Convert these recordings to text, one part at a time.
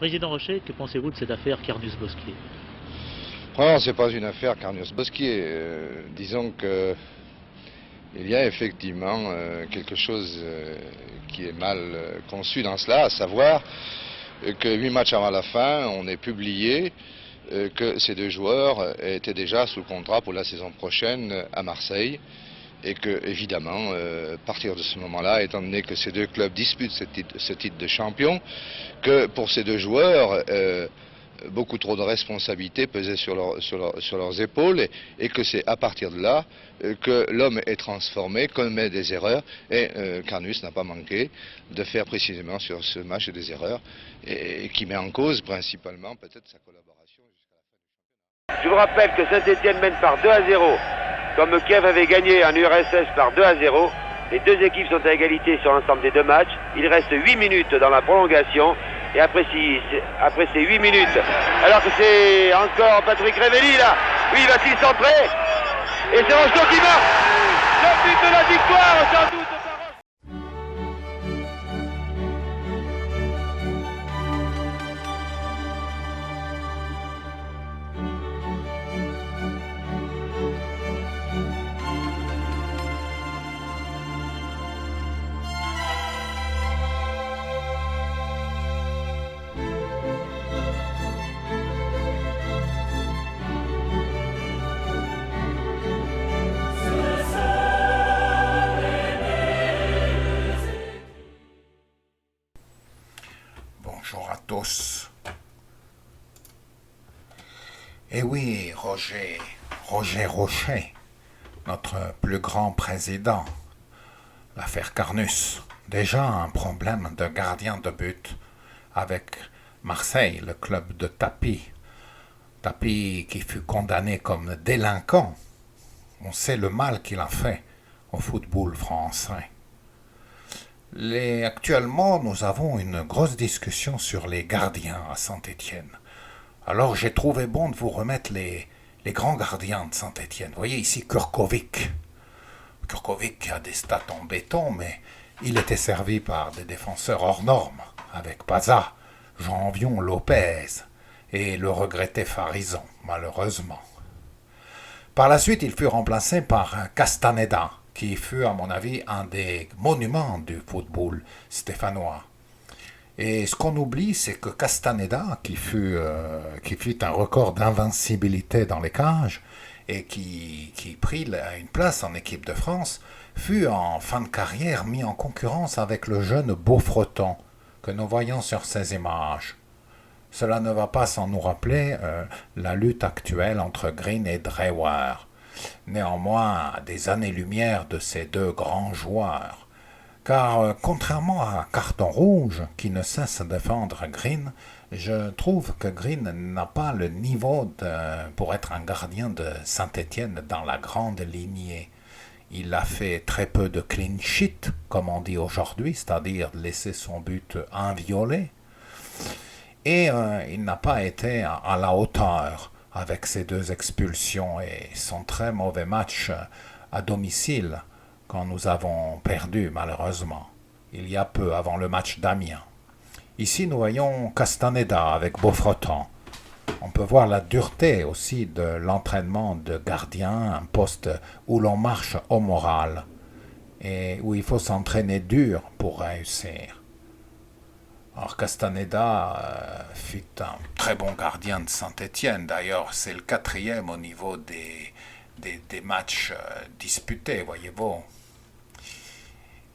Président Rochet, que pensez-vous de cette affaire Carnus-Bosquier? Non, ce n'est pas une affaire Carnus-Bosquier. Disons que il y a effectivement quelque chose qui est mal conçu dans cela, à savoir que 8 matchs avant la fin, on ait publié que ces deux joueurs étaient déjà sous contrat pour la saison prochaine à Marseille. Et que, évidemment, à partir de ce moment-là, étant donné que ces deux clubs disputent ce titre de champion, que pour ces deux joueurs, beaucoup trop de responsabilités pesaient sur leurs épaules et que c'est à partir de là que l'homme est transformé, commet des erreurs et Carnus n'a pas manqué de faire précisément sur ce match des erreurs et qui met en cause principalement peut-être sa collaboration jusqu'à la fin. Je vous rappelle que Saint-Etienne mène par 2-0. Comme Kiev avait gagné en URSS par 2-0, les deux équipes sont à égalité sur l'ensemble des deux matchs. Il reste 8 minutes dans la prolongation. Et après ces 8 minutes, alors que c'est encore Patrick Révelli là, oui, va-t-il centrer? Et c'est Rocheteau qui marque le but de la victoire, sans doute. Bonjour à tous. Eh oui, Roger Rochet, notre plus grand président, l'affaire Carnus. Déjà un problème de gardien de but avec Marseille, le club de Tapie. Tapie qui fut condamné comme délinquant. On sait le mal qu'il a fait au football français. Actuellement, nous avons une grosse discussion sur les gardiens à Saint-Étienne. Alors j'ai trouvé bon de vous remettre les grands gardiens de Saint-Étienne. Vous voyez ici Kurkovic. Kurkovic a des stats en béton, mais il était servi par des défenseurs hors normes, avec Paza, Jean-Vion Lopez et le regretté Farison, malheureusement. Par la suite, il fut remplacé par Castaneda, qui fut, à mon avis, un des monuments du football stéphanois. Et ce qu'on oublie, c'est que Castaneda, qui fut un record d'invincibilité dans les cages, et qui prit une place en équipe de France, fut en fin de carrière mis en concurrence avec le jeune Beaufreton, que nous voyons sur ces images. Cela ne va pas sans nous rappeler la lutte actuelle entre Green et Drewer. Néanmoins, à des années-lumière de ces deux grands joueurs. Car, contrairement à Carton Rouge, qui ne cesse de défendre Green, je trouve que Green n'a pas le niveau pour être un gardien de Saint-Étienne dans la grande lignée. Il a fait très peu de clean sheet, comme on dit aujourd'hui, c'est-à-dire laisser son but inviolé. Et il n'a pas été à la hauteur avec ses deux expulsions et son très mauvais match à domicile quand nous avons perdu malheureusement, il y a peu avant le match d'Amiens. Ici nous voyons Castaneda avec Beaufreton. On peut voir la dureté aussi de l'entraînement de gardien, un poste où l'on marche au moral et où il faut s'entraîner dur pour réussir. Alors Castaneda fut un très bon gardien de Saint-Étienne. D'ailleurs, c'est le 4e au niveau des matchs disputés, voyez-vous.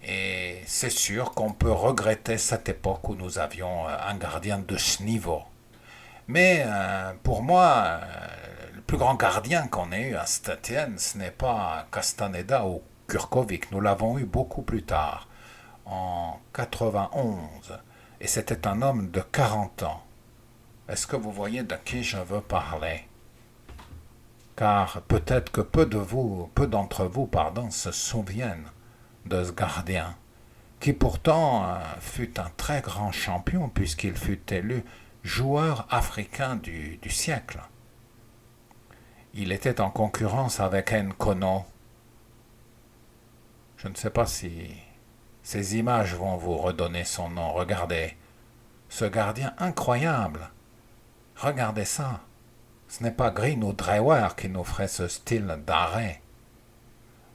Et c'est sûr qu'on peut regretter cette époque où nous avions un gardien de ce niveau. Mais pour moi, le plus grand gardien qu'on ait eu à Saint-Étienne, ce n'est pas Castaneda ou Kurkovic. Nous l'avons eu beaucoup plus tard, en 91. Et c'était un homme de 40 ans. Est-ce que vous voyez de qui je veux parler? Car peut-être que peu d'entre vous, se souviennent de ce gardien, qui pourtant fut un très grand champion puisqu'il fut élu joueur africain du siècle. Il était en concurrence avec Nkono. Je ne sais pas si ces images vont vous redonner son nom. Regardez, Ce gardien incroyable. Regardez ça. Ce n'est pas Green ou Drewer qui nous ferait ce style d'arrêt.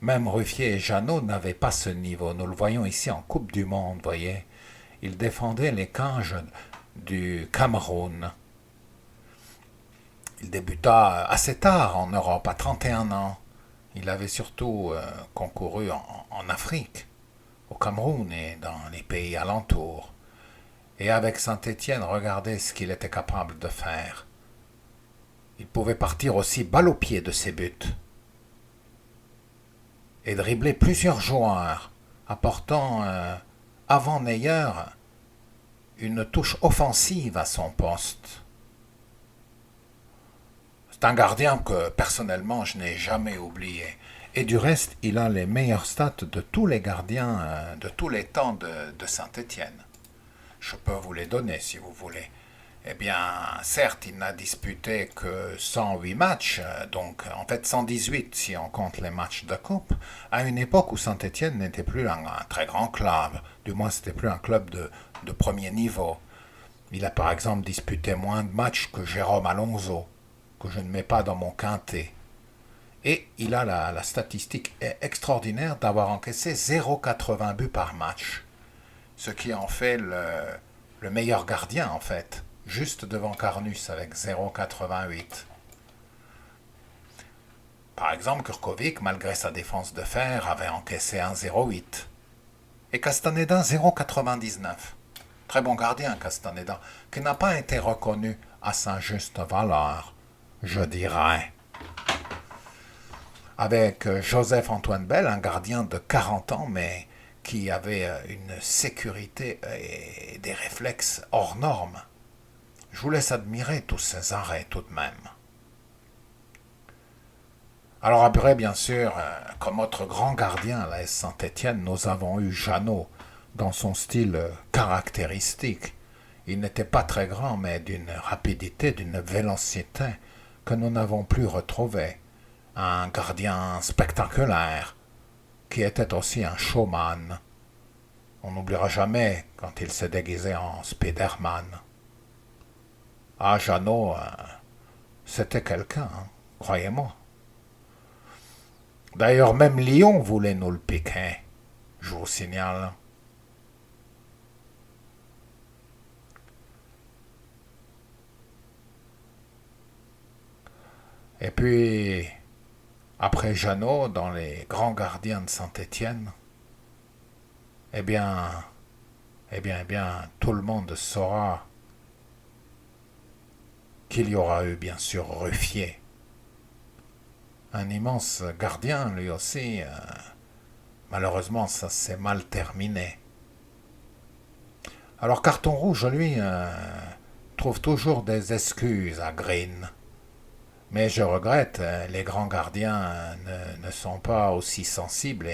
Même Ruffier et Jeannot n'avaient pas ce niveau. Nous le voyons ici en Coupe du Monde, voyez. Il défendait les cages du Cameroun. Il débuta assez tard en Europe, à 31 ans. Il avait surtout concouru en Afrique, au Cameroun et dans les pays alentours. Et avec Saint-Étienne, regardez ce qu'il était capable de faire. Il pouvait partir aussi balle au pied de ses buts et dribbler plusieurs joueurs, apportant avant Neyer une touche offensive à son poste. C'est un gardien que personnellement je n'ai jamais oublié. Et du reste, il a les meilleurs stats de tous les gardiens de tous les temps de Saint-Étienne. Je peux vous les donner si vous voulez. Eh bien, certes, il n'a disputé que 108 matchs, donc en fait 118 si on compte les matchs de coupe, à une époque où Saint-Étienne n'était plus un très grand club, du moins c'était plus un club de premier niveau. Il a par exemple disputé moins de matchs que Jérôme Alonso, que je ne mets pas dans mon quintet. Et il a la statistique extraordinaire d'avoir encaissé 0,80 buts par match, ce qui en fait le meilleur gardien en fait, juste devant Carnus avec 0,88. Par exemple, Kurkovic, malgré sa défense de fer, avait encaissé 1,08. Et Castaneda 0,99. Très bon gardien Castaneda, qui n'a pas été reconnu à sa juste valeur, je dirais. Avec Joseph-Antoine Bell, un gardien de 40 ans, mais qui avait une sécurité et des réflexes hors normes. Je vous laisse admirer tous ces arrêts tout de même. Alors après, bien sûr, comme autre grand gardien à la S Saint-Étienne, nous avons eu Jeannot, dans son style caractéristique. Il n'était pas très grand, mais d'une rapidité, d'une vélocité que nous n'avons plus retrouvée. Un gardien spectaculaire, qui était aussi un showman. On n'oubliera jamais quand il s'est déguisé en Spider-Man. Ah, Jeannot, c'était quelqu'un, hein, croyez-moi. D'ailleurs, même Lyon voulait nous le piquer, je vous signale. Et puis, après Jeannot, dans les grands gardiens de Saint-Étienne, eh bien, tout le monde saura qu'il y aura eu, bien sûr, Ruffier. Un immense gardien, lui aussi. Malheureusement, ça s'est mal terminé. Alors, Carton Rouge, lui, trouve toujours des excuses à Green. Mais je regrette, les grands gardiens ne sont pas aussi sensibles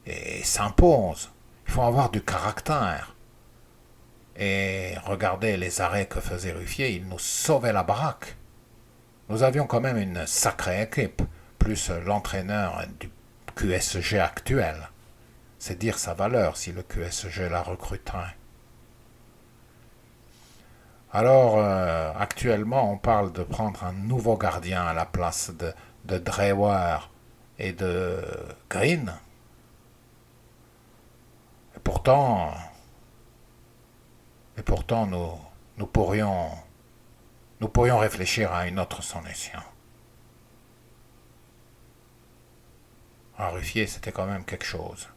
et s'imposent. Il faut avoir du caractère. Et regardez les arrêts que faisait Ruffier, il nous sauvait la baraque. Nous avions quand même une sacrée équipe, plus l'entraîneur du QSG actuel. C'est dire sa valeur si le QSG la recruterait. Alors, actuellement, on parle de prendre un nouveau gardien à la place de Drewer et de Green. Et pourtant nous pourrions réfléchir à une autre solution. Alors, Ruffier, c'était quand même quelque chose.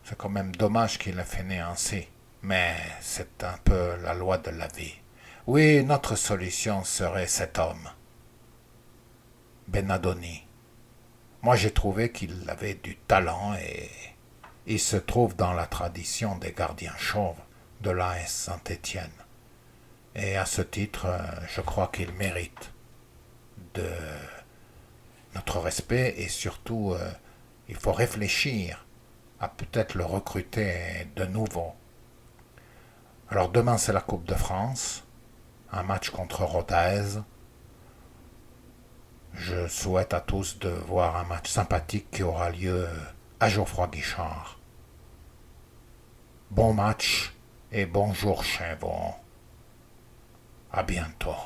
C'est quand même dommage qu'il ait fini ainsi. Mais c'est un peu la loi de la vie. Oui, notre solution serait cet homme, Benadoni. Moi, j'ai trouvé qu'il avait du talent et il se trouve dans la tradition des gardiens chauves de l'AS Saint-Étienne. Et à ce titre, je crois qu'il mérite de notre respect et surtout, il faut réfléchir à peut-être le recruter de nouveau. Alors demain c'est la Coupe de France, un match contre Rodez. Je souhaite à tous de voir un match sympathique qui aura lieu à Geoffroy Guichard. Bon match et bonjour Chinvon. À bientôt.